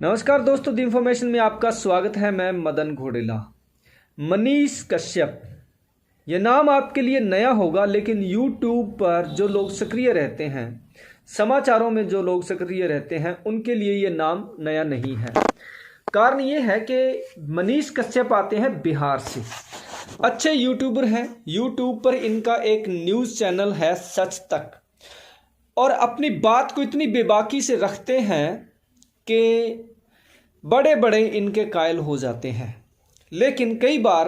नमस्कार दोस्तों, the information में आपका स्वागत है। मैं मदन घोडेला। मनीष कश्यप, ये नाम आपके लिए नया होगा, लेकिन यूट्यूब पर जो लोग सक्रिय रहते हैं, समाचारों में जो लोग सक्रिय रहते हैं, उनके लिए ये नाम नया नहीं है। कारण ये है कि मनीष कश्यप आते हैं बिहार से, अच्छे यूट्यूबर हैं। यूट्यूब पर इनका एक न्यूज़ चैनल है सच तक, और अपनी बात को इतनी बेबाकी से रखते हैं कि बड़े बड़े इनके कायल हो जाते हैं। लेकिन कई बार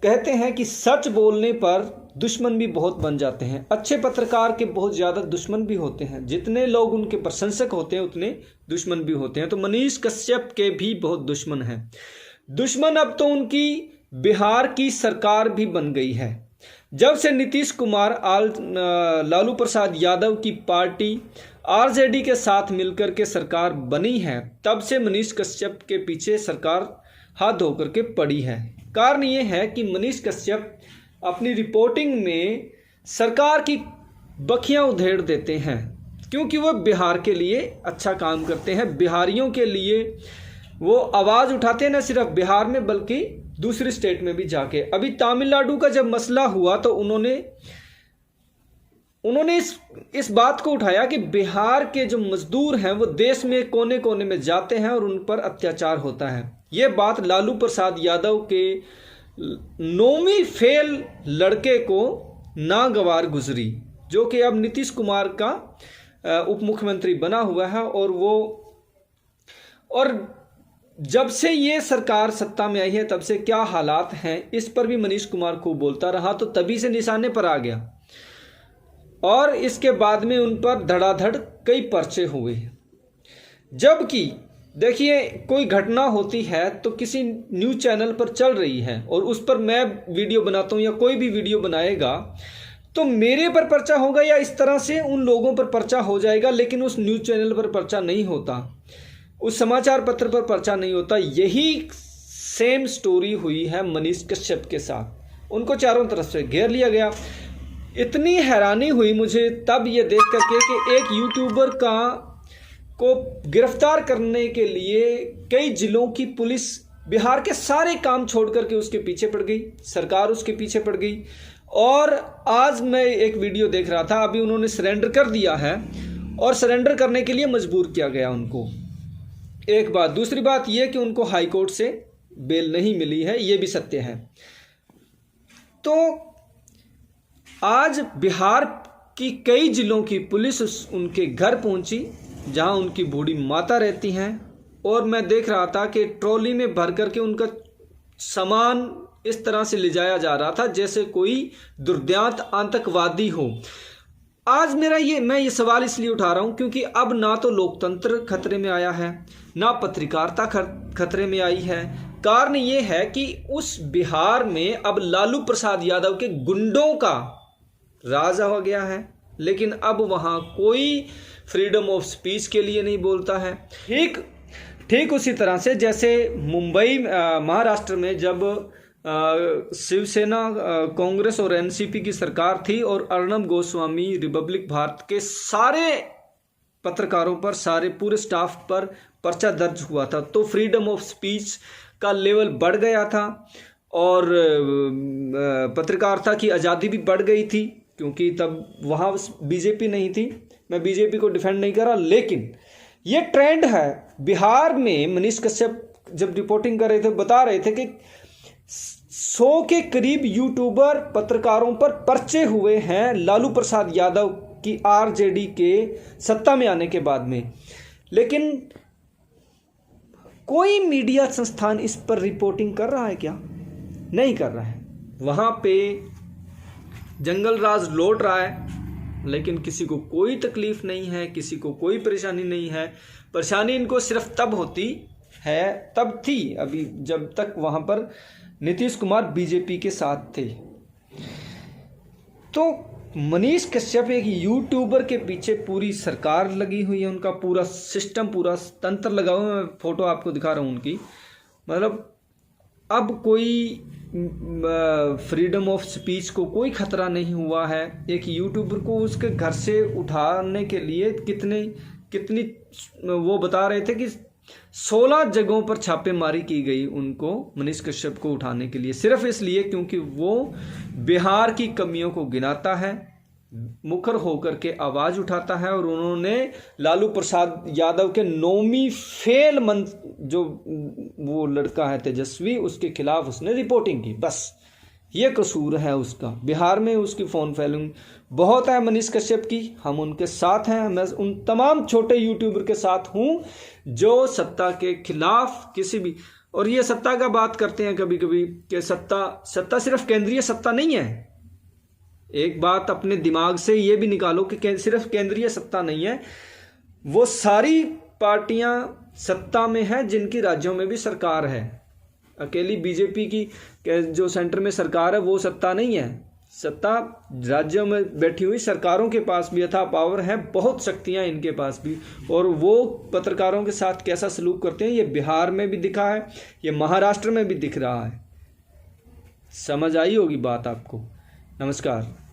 कहते हैं कि सच बोलने पर दुश्मन भी बहुत बन जाते हैं। अच्छे पत्रकार के बहुत ज़्यादा दुश्मन भी होते हैं। जितने लोग उनके प्रशंसक होते हैं उतने दुश्मन भी होते हैं। तो मनीष कश्यप के भी बहुत दुश्मन हैं। दुश्मन अब तो उनकी बिहार की सरकार भी बन गई है। जब से नीतीश कुमार लालू प्रसाद यादव की पार्टी आरजेडी के साथ मिलकर के सरकार बनी है, तब से मनीष कश्यप के पीछे सरकार हाथ धो करके पड़ी है। कारण ये है कि मनीष कश्यप अपनी रिपोर्टिंग में सरकार की बखियां उधेड़ देते हैं, क्योंकि वो बिहार के लिए अच्छा काम करते हैं। बिहारियों के लिए वो आवाज़ उठाते हैं, न सिर्फ बिहार में बल्कि दूसरी स्टेट में भी जाके। अभी तमिलनाडु का जब मसला हुआ तो उन्होंने इस बात को उठाया कि बिहार के जो मजदूर हैं वो देश में कोने कोने में जाते हैं और उन पर अत्याचार होता है। ये बात लालू प्रसाद यादव के 9वीं फेल लड़के को नागवार गुजरी, जो कि अब नीतीश कुमार का उप मुख्यमंत्री बना हुआ है। और जब से ये सरकार सत्ता में आई है तब से क्या हालात हैं, इस पर भी मनीष कुमार खूब बोलता रहा, तो तभी से निशाने पर आ गया। और इसके बाद में उन पर धड़ाधड़ कई पर्चे हुए। जबकि देखिए, कोई घटना होती है तो किसी न्यूज़ चैनल पर चल रही है और उस पर मैं वीडियो बनाता हूँ या कोई भी वीडियो बनाएगा तो मेरे पर पर्चा होगा या इस तरह से उन लोगों पर पर्चा हो जाएगा, लेकिन उस न्यूज़ चैनल पर पर्चा नहीं होता, उस समाचार पत्र पर पर्चा नहीं होता। यही सेम स्टोरी हुई है मनीष कश्यप के साथ। उनको चारों तरफ से घेर लिया गया। इतनी हैरानी हुई मुझे तब ये देख करके कि एक यूट्यूबर को गिरफ्तार करने के लिए कई जिलों की पुलिस बिहार के सारे काम छोड़ करके उसके पीछे पड़ गई, सरकार उसके पीछे पड़ गई। और आज मैं एक वीडियो देख रहा था, अभी उन्होंने सरेंडर कर दिया है और सरेंडर करने के लिए मजबूर किया गया उनको। एक बात। दूसरी बात यह कि उनको हाई कोर्ट से बेल नहीं मिली है, ये भी सत्य है। तो आज बिहार की कई जिलों की पुलिस उनके घर पहुंची जहां उनकी बूढ़ी माता रहती हैं, और मैं देख रहा था कि ट्रॉली में भर करके उनका सामान इस तरह से ले जाया जा रहा था जैसे कोई दुर्दांत आतंकवादी हो। आज मैं ये सवाल इसलिए उठा रहा हूं क्योंकि अब ना तो लोकतंत्र खतरे में आया है, ना पत्रकारिता खतरे में आई है। कारण ये है कि उस बिहार में अब लालू प्रसाद यादव के गुंडों का राज हो गया है, लेकिन अब वहाँ कोई फ्रीडम ऑफ स्पीच के लिए नहीं बोलता है। ठीक उसी तरह से जैसे मुंबई महाराष्ट्र में जब शिवसेना कांग्रेस और एनसीपी की सरकार थी और अर्णब गोस्वामी रिपब्लिक भारत के सारे पत्रकारों पर, सारे पूरे स्टाफ पर पर्चा दर्ज हुआ था, तो फ्रीडम ऑफ स्पीच का लेवल बढ़ गया था और पत्रकारिता की आज़ादी भी बढ़ गई थी, क्योंकि तब वहाँ बीजेपी नहीं थी। मैं बीजेपी को डिफेंड नहीं कर रहा, लेकिन ये ट्रेंड है बिहार में। मनीष कश्यप जब रिपोर्टिंग कर रहे थे बता रहे थे कि 100 के करीब यूट्यूबर पत्रकारों पर पर्चे हुए हैं लालू प्रसाद यादव की आरजेडी के सत्ता में आने के बाद में। लेकिन कोई मीडिया संस्थान इस पर रिपोर्टिंग कर रहा है क्या? नहीं कर रहा है। वहाँ पे जंगल राज लौट रहा है, लेकिन किसी को कोई तकलीफ नहीं है, किसी को कोई परेशानी नहीं है। परेशानी इनको सिर्फ तब होती है, तब थी अभी जब तक वहाँ पर नीतीश कुमार बीजेपी के साथ थे। तो मनीष कश्यप एक यूट्यूबर के पीछे पूरी सरकार लगी हुई है, उनका पूरा सिस्टम, पूरा तंत्र लगा हुआ है। मैं फोटो आपको दिखा रहा हूँ उनकी। मतलब अब कोई फ्रीडम ऑफ स्पीच को कोई खतरा नहीं हुआ है। एक यूट्यूबर को उसके घर से उठाने के लिए कितनी वो बता रहे थे कि 16 जगहों पर छापेमारी की गई उनको, मनीष कश्यप को उठाने के लिए, सिर्फ इसलिए क्योंकि वो बिहार की कमियों को गिनाता है, मुखर होकर के आवाज़ उठाता है। और उन्होंने लालू प्रसाद यादव के नौमी फेल जो वो लड़का है तेजस्वी, उसके खिलाफ उसने रिपोर्टिंग की, बस ये कसूर है उसका। बिहार में उसकी फ़ोन फॉलोइंग बहुत है मनीष कश्यप की, हम उनके साथ हैं। मैं उन तमाम छोटे यूट्यूबर के साथ हूँ जो सत्ता के खिलाफ किसी भी, और ये सत्ता का बात करते हैं कभी कभी कि सत्ता सिर्फ केंद्रीय सत्ता नहीं है। एक बात अपने दिमाग से ये भी निकालो कि सिर्फ केंद्रीय सत्ता नहीं है, वो सारी पार्टियां सत्ता में हैं जिनकी राज्यों में भी सरकार है। अकेली बीजेपी की जो सेंटर में सरकार है वो सत्ता नहीं है। सत्ता राज्यों में बैठी हुई सरकारों के पास भी अथाह पावर है, बहुत शक्तियां इनके पास भी, और वो पत्रकारों के साथ कैसा सलूक करते हैं ये बिहार में भी दिखा है, ये महाराष्ट्र में भी दिख रहा है। समझ आई होगी बात आपको। नमस्कार।